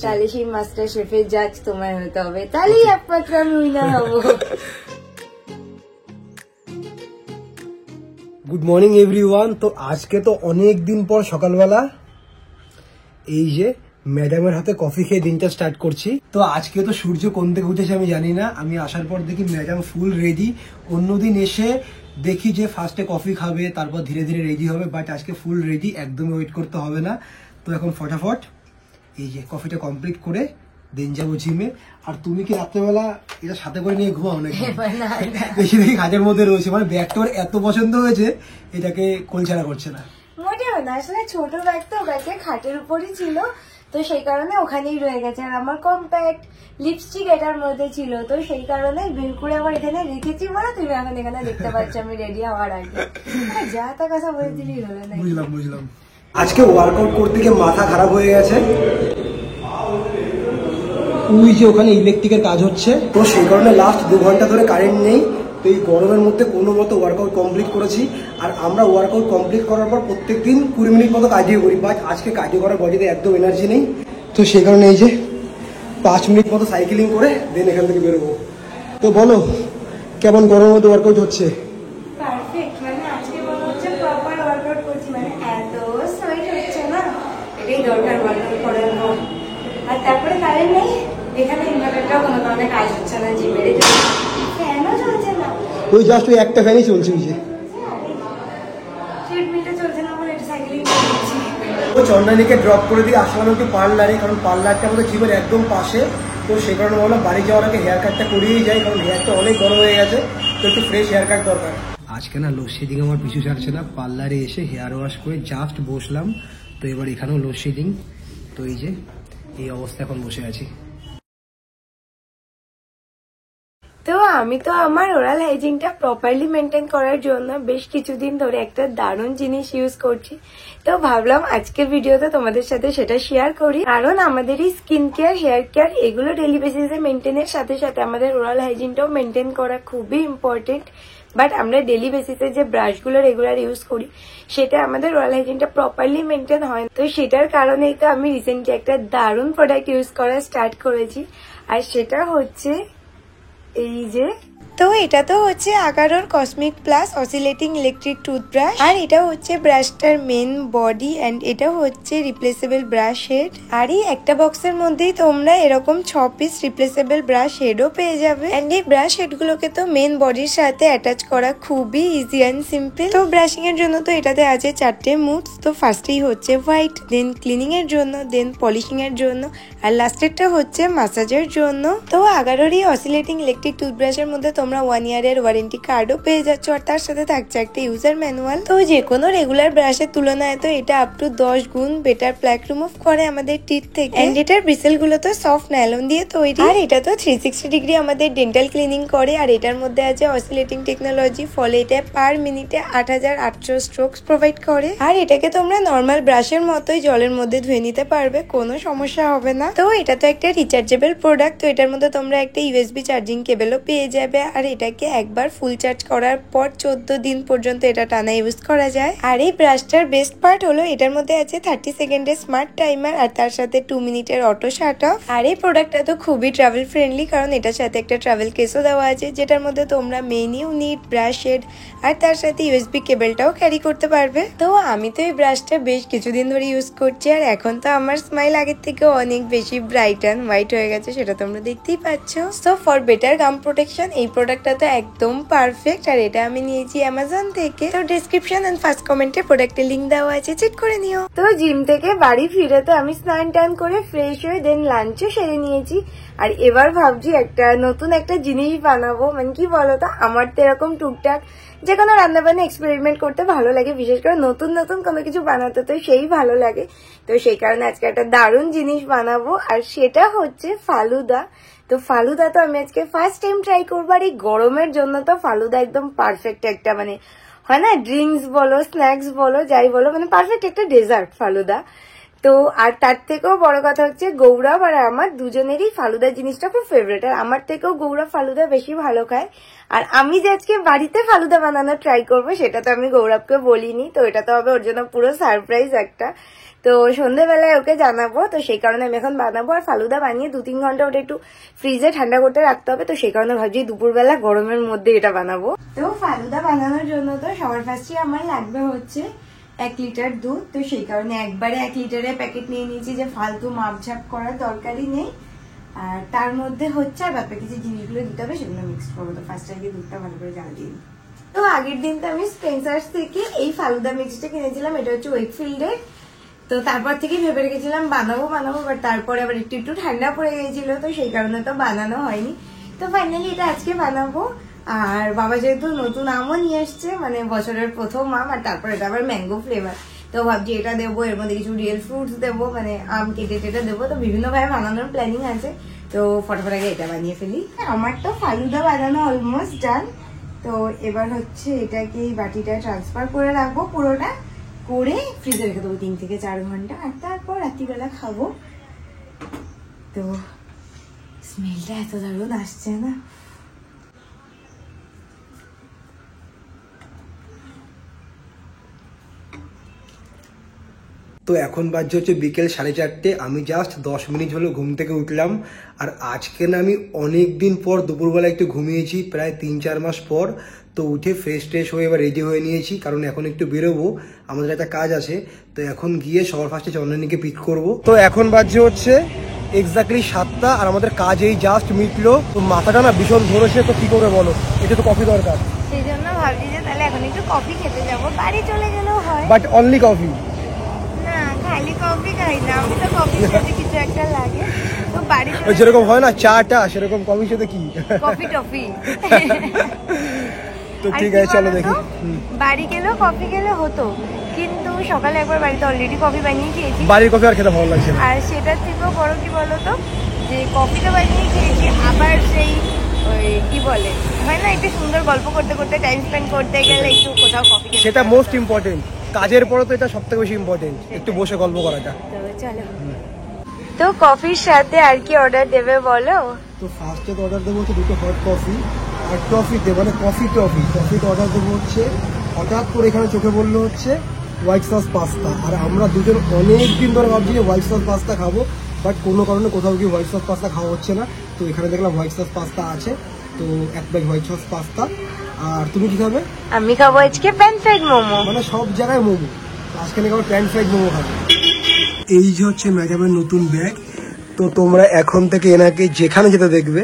তাহলে সেই মাস্টার শেফের জাজ তোমায় হতে হবে, তাহলেই একমাত্র আমি উইনার হবো। Good morning everyone. তো আজকে তো অনেক দিন পর সকালবেলা এই যে ম্যাডামের হাতে কফি খেয়ে দিনটা স্টার্ট করছি। তো আজকে তো সূর্য কোন থেকে উঠেছে আমি জানি না, আমি আসার পর দেখি ম্যাডাম ফুল রেডি। অন্যদিন এসে দেখি যে ফার্স্টে কফি খাবে, তারপর ধীরে ধীরে রেডি হবে, বাট আজকে ফুল রেডি, একদমই ওয়েট করতে হবে না। তো এখন ফটাফট এই যে কফিটা কমপ্লিট করে দিন যাবো জিমে। আর তুমি কি রাত্রেবেলা এটা সাথে করে নিয়ে ঘুমাও নাকি? বেশি দেখি কাজের মধ্যে রয়েছে, মানে ব্যাগটা ওর এত পছন্দ হয়েছে এটাকে কোলছাড়া করছে না। মোটেও না, আসলে ছোট ব্যাগ তো ব্যাগে খাটের উপরই ছিল, তো সেই কারণে ওখানেই রয়ে গেছে। আর আমার কম্প্যাক্ট লিপস্টিক এটার মধ্যে ছিল, তো সেই কারণে বের করে আবার এখানে রেখেছি বলে তুমি এখন এখানে দেখতে পাচ্ছ আমি রেডি হওয়ার আগে। যা তা কথা বলে দিলি হলো না। বুঝলাম। আজকে ওয়ার্কআউট করতে গিয়ে মাথা খারাপ হয়ে গেছে। ওই যে ওখানে ইলেকট্রিকের কাজ হচ্ছে, তো সেই কারণে লাস্ট 2 ঘন্টা ধরে কারেন্ট নেই। তো এই গরমের মধ্যে কোনো মতো ওয়ার্কআউট কমপ্লিট করেছি। আর আমরা ওয়ার্কআউট কমপ্লিট করার পর প্রত্যেকদিন 20 মিনিট মতো কার্ডিও করি, বাট আজকে কার্ডিও করার বডিতে একদম এনার্জি নেই। তো সেই কারণে এই যে 5 মিনিট মতো সাইকেলিং করে দেন এখান থেকে বেরোবো। তো বলো কেমন গরমের মধ্যে ওয়ার্কআউট হচ্ছে? পারফেক্ট, মানে আজকে মনে হচ্ছে প্রপার ওয়ার্কআউট করছি, মানে এত সোয়েট হচ্ছে না, এটাই দরকার ওয়ার্কআউট করার পর। আর তারপরে কারেন্ট নেই, এখানে ইনভার্টারটাও কোনো কারণে কাজ হচ্ছে না, জিমের ফ্যানও চলছে না, ওই জাস্ট ওই একটা ফ্যানই চলছে। ওই যে ট্রিটমেন্টটা চলছে না বলে এটা সাইকেলিং করছি। তো চন্দ্রানীকে ড্রপ করে দিয়ে আসলাম একটু পার্লারে, কারণ পার্লারটা আমাদের জিমের একদম পাশে। তো সে কারণে বললাম বাড়ি যাওয়ার আগে হেয়ার কাটটা করিয়েই যাই, কারণ হেয়ারটা অনেক বড় হয়ে গেছে, তো একটু ফ্রেশ হেয়ার কাট দরকার। আজকে না লোডশেডিং আমার পিছু ছাড়ছে না, পার্লারে এসে হেয়ার ওয়াশ করে জাস্ট বসলাম। তো এবার এখানেও লোডশেডিং, তো এই যে এই অবস্থা এখন বসে আছি। তো আমি তো আমার ওরাল হাইজিনটা প্রপারলি মেনটেন করার জন্য বেশ কিছুদিন ধরে একটা দারুণ জিনিস ইউজ করছি। তো ভাবলাম আজকের ভিডিওতে তোমাদের সাথে সেটা শেয়ার করি, কারণ আমাদের এই স্কিন কেয়ার, হেয়ার কেয়ার এগুলো ডেইলি বেসিসে মেনটেনের সাথে সাথে আমাদের ওরাল হাইজিনটাও মেনটেন করা খুবই ইম্পর্টেন্ট। বাট আমরা ডেইলি বেসিসে যে ব্রাশগুলো রেগুলার ইউজ করি সেটা আমাদের ওরাল হাইজিনটা প্রপারলি মেনটেন হয় না। তো সেটার কারণেই তো আমি রিসেন্টলি একটা দারুণ প্রোডাক্ট ইউজ করা স্টার্ট করেছি, আর সেটা হচ্ছে এই যে। তো এটা তো হচ্ছে আগারোর cosmic plus oscillating electric toothbrush, আর এটা হচ্ছে ব্রাশটার মেন বডি, এন্ড এটা হচ্ছে রিপ্লেসেবল ব্রাশ হেড। আর এই একটা বক্সের মধ্যেই তোমরা এরকম 6 পিস রিপ্লেসেবল ব্রাশ হেডও পেয়ে যাবে। এন্ড এই ব্রাশ হেড গুলোকে তো মেন বডির সাথে অ্যাটাচ করা খুবই ইজি অ্যান্ড সিম্পল। তো ব্রাশিং এর জন্য তো এটাতে আছে 4টে মুডস। তো ফার্স্টেই হচ্ছে হোয়াইট, দেন ক্লিনিং এর জন্য, দেন পলিশিং এর জন্য, আর লাস্টেরটা হচ্ছে ম্যাসাজের জন্য। তো আগারোর এই অসিলেটিং ইলেকট্রিক টুথব্রাশের মধ্যে তোমরা 1 ইয়ারের ওয়ারেন্টি কার্ডও পেয়ে যাচ্ছ, আর তার সাথে থাকছে একটা ইউজার ম্যানুয়াল। তো যে কোনো রেগুলার ব্রাশের তুলনায় তো এটা আপ টু 10 গুণ বেটার প্ল্যাক রিমুভ করে আমাদের টিথ থেকে। এন্ড এটার ব্রিসেল গুলো তো সফট নাইলন দিয়ে তৈরি, আর এটা তো 360 ডিগ্রি আমাদের ডেন্টাল ক্লিনিং করে। আর এটার মধ্যে আছে অসিলেটিং টেকনোলজি, ফলে এটা পার মিনিটে 8800 স্ট্রোকস প্রোভাইড করে। আর এটাকে তোমরা নর্মাল ব্রাশের মতোই জলের মধ্যে ধুয়ে নিতে পারবে, কোনো সমস্যা হবে না। তো এটা তো একটা রিচার্জেবল প্রোডাক্ট, তো এটার মধ্যে তোমরা একটা ইউএসবি চার্জিং কেবলও পেয়ে যাবে। আর এটাকে একবার ফুল চার্জ করার পর 14 দিন পর্যন্ত এটা টানা ইউজ করা যায়। আর এই ব্রাশটার বেস্ট পার্ট হলো এটার মধ্যে আছে 30 সেকেন্ডের স্মার্ট টাইমার, আর তার সাথে 2 মিনিটের অটো শাট অফ। আর এই প্রোডাক্টটা তো খুবই ট্রাভেল ফ্রেন্ডলি, কারণ এটার সাথে একটা ট্রাভেল কেসও দেওয়া আছে, যেটার মধ্যে তোমরা মেন ইউনিট, ব্রাশ হেড আর তার সাথে ইউএসবি কেবলটাও ক্যারি করতে পারবে। তো আমি তো এই ব্রাশটা বেশ কিছুদিন ধরে ইউজ করছি, আর এখন তো আমার স্মাইল আগের থেকে অনেক বেশি ব্রাইট অ্যান্ড হোয়াইট হয়ে গেছে, সেটা তোমরা দেখতেই পাচ্ছ। So for better gum protection এই প্রোডাক্টটা তো একদম পারফেক্ট। আর এটা আমি নিয়েছি অ্যামাজন থেকে, তো ডেসক্রিপশন এন্ড ফার্স্ট কমেন্টে প্রোডাক্টের লিঙ্ক দেওয়া আছে, চেক করে নিও। তো জিম থেকে বাড়ি ফিরে তো আমি স্নান টান করে ফ্রেশ হয়ে দেন লাঞ্চও সেরে নিয়েছি। আর এবার ভাবছি একটা নতুন একটা জিনিস বানাবো, মানে কি বলতো, আমার তো এরকম টুকটাক যে কোনো রান্না বান্না এক্সপেরিমেন্ট করতে ভালো লাগে, বিশেষ করে নতুন নতুন কোনো কিছু বানাতে তো সেই ভালো লাগে। তো সেই কারণে আজকে একটা দারুণ জিনিস বানাবো, আর সেটা হচ্ছে ফালুদা। তো ফালুদা তো আমি আজকে ফার্স্ট টাইম ট্রাই করবো, আর এই গরমের জন্য তো ফালুদা একদম পারফেক্ট একটা, মানে হয় না, ড্রিঙ্কস বলো, স্ন্যাক্স বলো, যাই বলো, মানে পারফেক্ট একটা ডেজার্ট ফালুদা। তো আর তার থেকেও বড় কথা হচ্ছে গৌরব আর আমার দুজনেরই ফালুদা জিনিসটা খুব ফেভারিট, আর আমার থেকেও গৌরব ফালুদা বেশি ভালো খায়। আর আমি যে আজকে বাড়িতে ফালুদা বানানো ট্রাই করবো সেটা তো আমি গৌরবকে বলিনি, তো এটা তো হবে ওর জন্য পুরো সারপ্রাইজ একটা। তো সন্ধ্যেবেলায় ওকে জানাবো, তো সেই কারণে আমি এখন বানাবো। আর ফালুদা বানিয়ে 2-3 ঘন্টা ওটা একটু ফ্রিজে ঠান্ডা করতে রাখতে হবে, তো সেই কারণে ভাবছি দুপুরবেলা গরমের মধ্যে এটা বানাবো। তো ফালুদা বানানোর জন্য তো সবার ফার্স্টে আমার লাগবে হচ্ছে 1 লিটার দুধ। তো সেই কারণে একবারে 1 লিটারের প্যাকেট নিয়ে নিয়েছি, যে ফালতু মাপঝাপ করার দরকারই নেই। আর তার মধ্যে হচ্ছে আর ব্যাপারে কিছু জিনিসগুলো দিতে হবে, সেগুলো মিক্স করবো। তো ফার্স্ট আগে দুধটা ভালো করে জ্বাল দিই। তো আগের দিন তো আমি স্পেন্সার্স থেকে এই ফালুদা মিক্সটা কিনেছিলাম, এটা হচ্ছে ওয়েকফিল্ডের। তো তারপর থেকে ভেবে রেখেছিলাম বানাবো, বাট তারপরে আবার একটু ঠান্ডা পড়ে গেছিল, তো সেই কারণে তো বানানো হয়নি। তো ফাইনালি এটা আজকে বানাবো। আর বাবা যেহেতু নতুন আমও নিয়ে এসছে, মানে বছরের প্রথম আম, আর তারপর এটা আবার ম্যাঙ্গো ফ্লেভার, তো ভাবছি এটা দেবো, এর মধ্যে কিছু রিয়েল ফ্রুটস দেবো, মানে আম কেটে টেটে দেবো। তো বিভিন্ন ভাবে বানানোর প্ল্যানিং আছে, তো ফটাফট আগে এটা বানিয়ে ফেলি। আমার তো ফালুদা বানানো অলমোস্ট ডান। তো এবার হচ্ছে এটাকে এই বাটিটা ট্রান্সফার করে রাখবো, পুরোটা করে ফ্রিজে রেখে দেবো 3 থেকে 4 ঘন্টা। আর তারপর রাত্রিবেলা খাবো। তো স্মেলটা এত দারুণ আসছে না। তো এখন বাজছে হচ্ছে বিকেল 4:30। আমি জাস্ট 10 মিনিট হলো ঘুম থেকে উঠলাম। আর আজকে না আমি অনেক দিন পর দুপুরবেলা একটু ঘুমিয়েছি, প্রায় 3-4 মাস পর। তো উঠে ফ্রেশ ট্রেশ হয়ে এবার রেডি হয়ে নিয়েছি, কারণ এখন একটু বেরোবো, আমাদের একটা কাজ আছে। তো এখন গিয়ে সবার ফার্স্টে চন্দনীকে পিক করব। তো এখন বাজছে হচ্ছে এক্স্যাক্টলি 7টা, আর আমাদের কাজ এই জাস্ট মিটলো। তো মাথাটা না ভীষণ ধরেছে, তো কি করবে বলো, এটা তো কফি দরকার। সেই জন্য ভাবছি যে তাহলে এখন একটু কফি খেতে যাবো, বাড়ি চলে গেলেও হয়। বাট অনলি কফি না, খালি কফি খাই না আমি, তো কফির সাথে কিছু একটা লাগে। তো বাড়ি যেরকম হয় না চাটা, সেরকম কফির সাথে কি কফি টফি। তো ঠিক আছে, চলো দেখি। বাড়ি গেলেও কফি খেলে হতো, কিন্তু সকালে একবার বাড়িতে অলরেডি কফি বানিয়ে খেয়েছি, বাড়ির কফি আর খেতে ভালো লাগছে না। আর সেটার থেকেও বড় কি বলতো, যে কফিটা বানিয়ে খেয়েছি, আবার সেই ওই কি বলে হয় না, একটু সুন্দর গল্প করতে করতে টাইম স্পেন্ড করতে গেলে একটু কোথাও কফি, সেটা মোস্ট ইম্পর্টেন্ট। কাজের পরে তো এটা সবথেকে বেশি ইম্পর্টেন্ট, একটু বসে গল্প করাটা। চলো। তো কফির সাথে আর কি অর্ডার দেবে বলো? তো ফার্স্টে তো অর্ডার দেবো হচ্ছে 2টো হট কফি, আর টফিতে মানে কফিতে অর্ডার দেবো হচ্ছে, হঠাৎ করে এখানে চোখে বললো হচ্ছে হোয়াইট সস পাস্তা। আর আমরা দুজন অনেক দিন ধরে ভাবছি যে হোয়াইট সস পাস্তা খাবো, বাট কোনো কারণে কোথাও গিয়ে হোয়াইট সস পাস্তা খাওয়া হচ্ছে না। তো এখানে দেখলাম হোয়াইট সস পাস্তা আছে, তো 1 প্লেট হোয়াইট সস পাস্তা। আর তুমি কি খাবে? আমি খাবো আজকে প্যান ফ্রাইড মোমো। মানে সব জায়গায় মোমো, আজকে নাকি আবার প্যান ফ্রাইড মোমো খাবে। এই যে হচ্ছে ম্যাডামের নতুন ব্যাগ। তো তোমরা এখন থেকে এনাকে যেখানে যেতে দেখবে,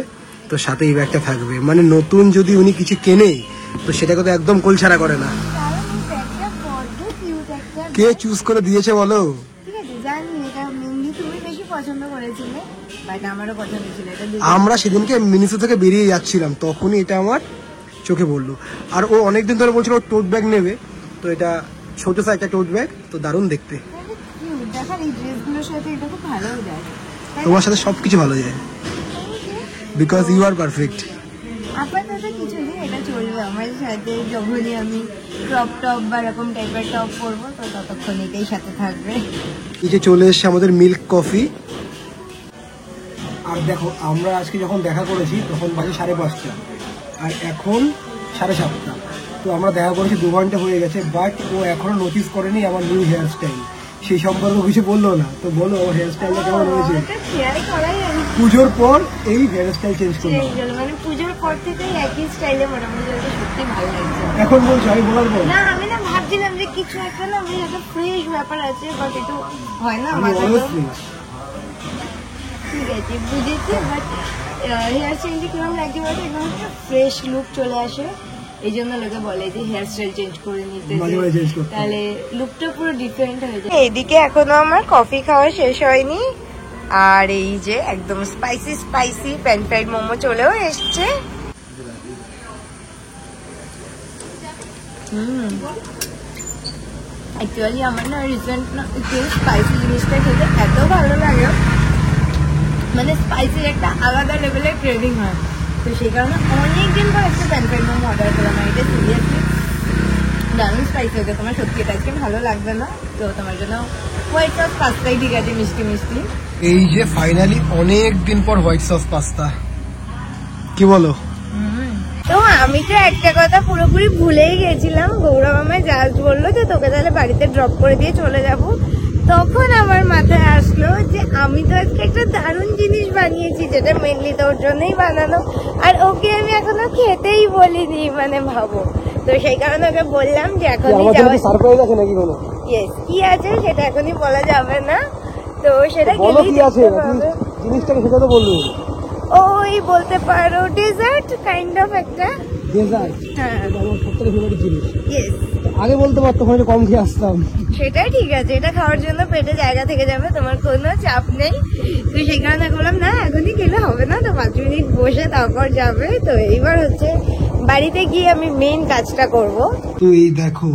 তো সাথে এই ব্যাগটা থাকবে। মানে নতুন যদি উনি কিছু কেনে, তো সেটাকে তো একদম কোলছাড়া করে না। কে চুজ করে দিয়েছে বলো? ঠিক আছে, জানি এটা মেনলি তুমি বেশি পছন্দ করেছিলে, বাট আমারও পছন্দ ছিল এটা। আমরা সেদিনকে মিনিসো থেকে বেরিয়ে যাচ্ছিলাম, তখনই এটা আমার চোখে পড়লো। আর ও অনেকদিন ধরে বলছিল ও টোট ব্যাগ নেবে, তো এটা ছোট সাইজ একটা টোট ব্যাগ, তো দারুণ দেখতে। দেখার এই ড্রেসগুলোর সাথে এটা খুব ভালো যায়, তোমার সাথে সবকিছু ভালো যায়, বিকজ ইউ আর পারফেক্ট। আপাতত কিছু নেই, এটা চলবে আমার সাথে। যখনই আমি ক্রপ টপ বা এরকম টাইপের টপ পরবো, তো ততক্ষণ এটাই সাথে থাকবে। এই যে চলে এসছে আমাদের মিল্ক কফি। আর দেখো, আমরা আজকে যখন দেখা করেছি তখন বাজে 5:30, আর এখন 7:30। তো আমরা দেখা করেছি 2 ঘন্টা হয়ে গেছে, বাট ও এখনো নোটিস করেনি আমার নিউ হেয়ার স্টাইল। সেই সম্পর্কে কিছু বললো না। তো বলো ওর হেয়ার স্টাইলটা কেমন হয়েছে? পুজোর পর এই হেয়ার স্টাইল চেঞ্জ করলো, মানে পুজোর পর থেকেই একই স্টাইলে মোটামুটি সত্যি ভালো লাগছে। এখন বলছো আমি বলবো না, আমি না ভাবছিলাম যে কিছু একটা না আমি একটা ফ্রেশ ব্যাপার আছে, বাট একটু হয় না আমি অলওয়েজ ফ্রেশ। ঠিক আছে, বুঝেছি, বাট হেয়ার স্টাইলটা কিরকম লাগছে বলতো, একদম ফ্রেশ লুক চলে আসে। এই জন্য লোকে বলে যে হেয়ার স্টাইল চেঞ্জ করে নিতে, তাহলে লুকটা পুরো ডিফারেন্ট হয়ে যায়। এইদিকে এখনো আমার কফি খাওয়া শেষ হয়নি, আর এই যে একদম spicy spicy pan fried momo চলেও এসছে। অ্যাকচুয়ালি আমার না রিসেন্ট না একটু স্পাইসি জিনিসটা খেতে এত ভালো লাগে, মানে স্পাইসির একটা আলাদা লেভেলের ক্রেভিং হয়। তো সেই কারণে অনেকদিন পর একটা প্যান ফ্রাইড মোমো অর্ডার করলাম। এটা সিরিয়াসলি দারুণ স্পাইসি হয়েছে। তোমার সত্যি এটা আজকে ভালো লাগবে না, তো তোমার জন্য হোয়াইট সস পাস্তাই ঠিক আছে, মিষ্টি মিষ্টি। এই যে ফাইনালি অনেক দিন পর হোয়াইট সস পাস্তা, কি বলো? তো আমি তো একটা কথা পুরোপুরি ভুলেই গেছিলাম, গৌরব আমায় জাস্ট বললো যে তোকে তাহলে বাড়িতে ড্রপ করে দিয়ে চলে যাব। তখন আমার মাথায় আসলো যে আমি তো আজকে একটা দারুণ জিনিস বানিয়েছি, যেটা মেনলি তোর জন্যই বানানো, আর ওকে আমি এখনো খেতেই বলিনি, মানে ভাবো। তো সেই কারণে ওকে বললাম যে এখনই যাওয়া। সারপ্রাইজ আছে নাকি কোনো? ইয়েস, কি আছে সেটা এখনই বলা যাবে না, তো সেটা বলো গেলেই কি আছে, দেখতে পাবে। জিনিসটাকে সেটা তো বলবি। ওই বলতে পারো ডেজার্ট কাইন্ড অফ একটা। ডেজার্ট? হ্যাঁ, এটা আমার সবথেকে ফেভারিট জিনিস। ইয়েস, আগে বলতে পারতো, ওখানে কম খেয়ে আসতাম। সেটাই ঠিক আছে, এটা খাওয়ার জন্য পেটে জায়গা থেকে যাবে, তোমার কোনো চাপ নেই। তো সেই কারণে বললাম না এখনই গেলে হবে না, তো 5 মিনিট বসে তারপর যাবে। তো এইবার হচ্ছে বাড়িতে গিয়ে আমি মেইন কাজটা করব। তো এই দেখো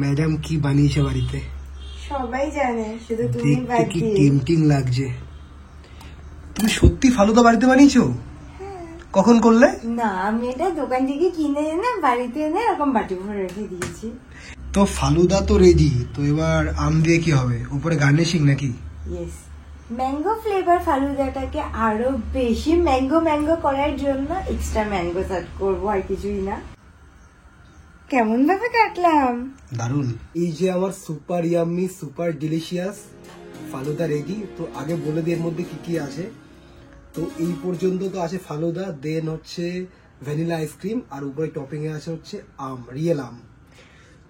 ম্যাডাম কি বানিয়েছে বাড়িতে, সবাই জানে, শুধু তুমি দেখতে বাদ কি দিয়ে। টেম্পটিং লাগছে। তুমি সত্যি ফালুদা বাড়িতে বানিয়েছো? কখন করলে? না, আমি এটা দোকান থেকে কিনে এনে বাড়িতে এনে এরকম বাটি ভরে রেখে দিয়েছি। তো ফালুদা তো রেডি, তো এবার আম দিয়ে কি হবে, উপরে গার্নিশিং নাকি? ইয়েস, ম্যাঙ্গো ফ্লেভার ফালুদাটাকে আরো বেশি ম্যাঙ্গো করার জন্য এক্সট্রা ম্যাঙ্গো অ্যাড করবো, আর কিছুই না। কেমন ভাবে কাটলাম? দারুন। এই যে আমার super yummy super delicious falooda ready. তো আগে বলে দিই এর মধ্যে কি কি আছে। তো এই পর্যন্ত তো আছে ফালুদা, দেন হচ্ছে ভ্যানিলা আইসক্রিম, আর উপরে টপিং এ আছে হচ্ছে আম, রিয়েল আম।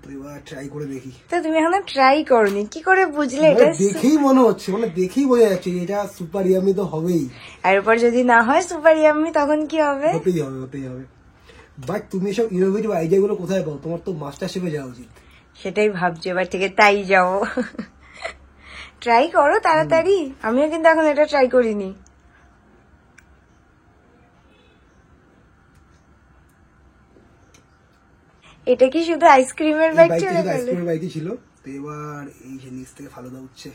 তো এবার ট্রাই করে দেখি। তো তুমি এখনো ট্রাই করনি, কি করে বুঝলে এটা? দেখেই মনে হচ্ছে, মানে দেখেই বোঝা যাচ্ছে এটা সুপার ইয়াম্মি তো হবেই। আর উপর যদি না হয় সুপার ইয়াম্মি, তখন কি হবে? হতেই হবে। বাট তুমি এসব ইনোভেটিভ আইডিয়া গুলো কোথায় পাও? তোমার তো মাস্টার শেফে যাওয়া উচিত। সেটাই ভাবছি, এবার থেকে তাই যাও। ট্রাই করো তাড়াতাড়ি, আমিও কিন্তু এখন এটা ট্রাই করিনি। এটা কি শুধু আইসক্রিমের ব্যাগ চলে গেল? আইসক্রিমের বাইকই ছিল। তো এবার এই যে নিচ থেকে ফালুদা উঠছে।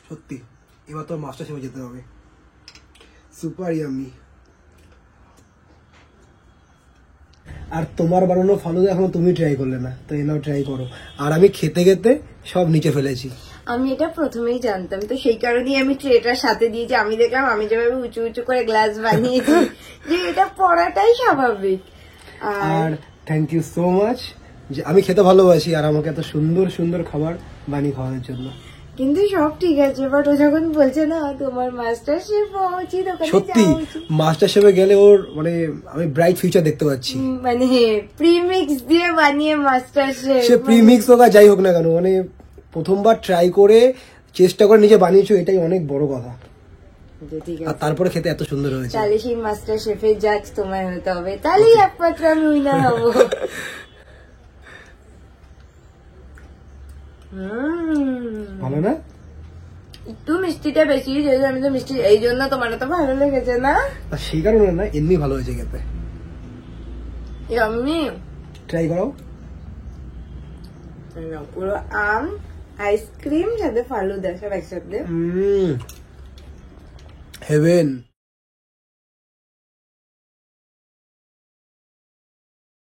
সত্যি এবার তো মাস্টার শেফে যেতে হবে। Super yummy. আর তোমার বানানো ফালুদা এখনো তুমি ট্রাই করলে না, তো এনাও ট্রাই করো। আর আমি খেতে খেতে সব নিচে ফেলেছি। আমি এটা প্রথমেই জানতাম, তো সেই কারণেই আমি ট্রেটার সাথে দিয়েছি। আমি দেখলাম আমি যেভাবে উঁচু উঁচু করে গ্লাস বানিয়েছি, যে এটা পড়াটাই স্বাভাবিক। আর থ্যাংক ইউ সো মাচ, যে আমি খেতে ভালোবাসি আর আমাকে এত সুন্দর সুন্দর খাবার বানিয়ে খাওয়ানোর জন্য। কিন্তু সব ঠিক আছে, বাট ও যখন বলছে না তোমার মাস্টার শেফ হওয়া উচিত, ওখানে সত্যি যাওয়া উচিত। মাস্টার শেফে গেলে ওর মানে আমি ব্রাইট ফিউচার দেখতে পাচ্ছি। মানে প্রিমিক্স দিয়ে বানিয়ে মাস্টার শেফ। সে প্রিমিক্স হোক আর যাই হোক না কেন, মানে প্রথমবার ট্রাই করে চেষ্টা করে নিজে বানিয়েছো, এটাই অনেক বড় কথা। ঠিক আর আছে, তারপরে খেতে এত সুন্দর হয়েছে। তাহলে সেই মাস্টার শেফের জাজ তোমায় হতে হবে, তাহলেই একমাত্র আমি উইনার হবো। ভালো না? একটু মিষ্টিটা বেশি, যেহেতু আমি তো মিষ্টি, এই জন্য তোমার তো ভালো লেগেছে না? আর সেই কারণে না, এমনি ভালো হয়েছে খেতে। আমি ট্রাই করো। পুরো আম, আইসক্রিম সাথে ফালুদা সব একসাথে। হেভেন।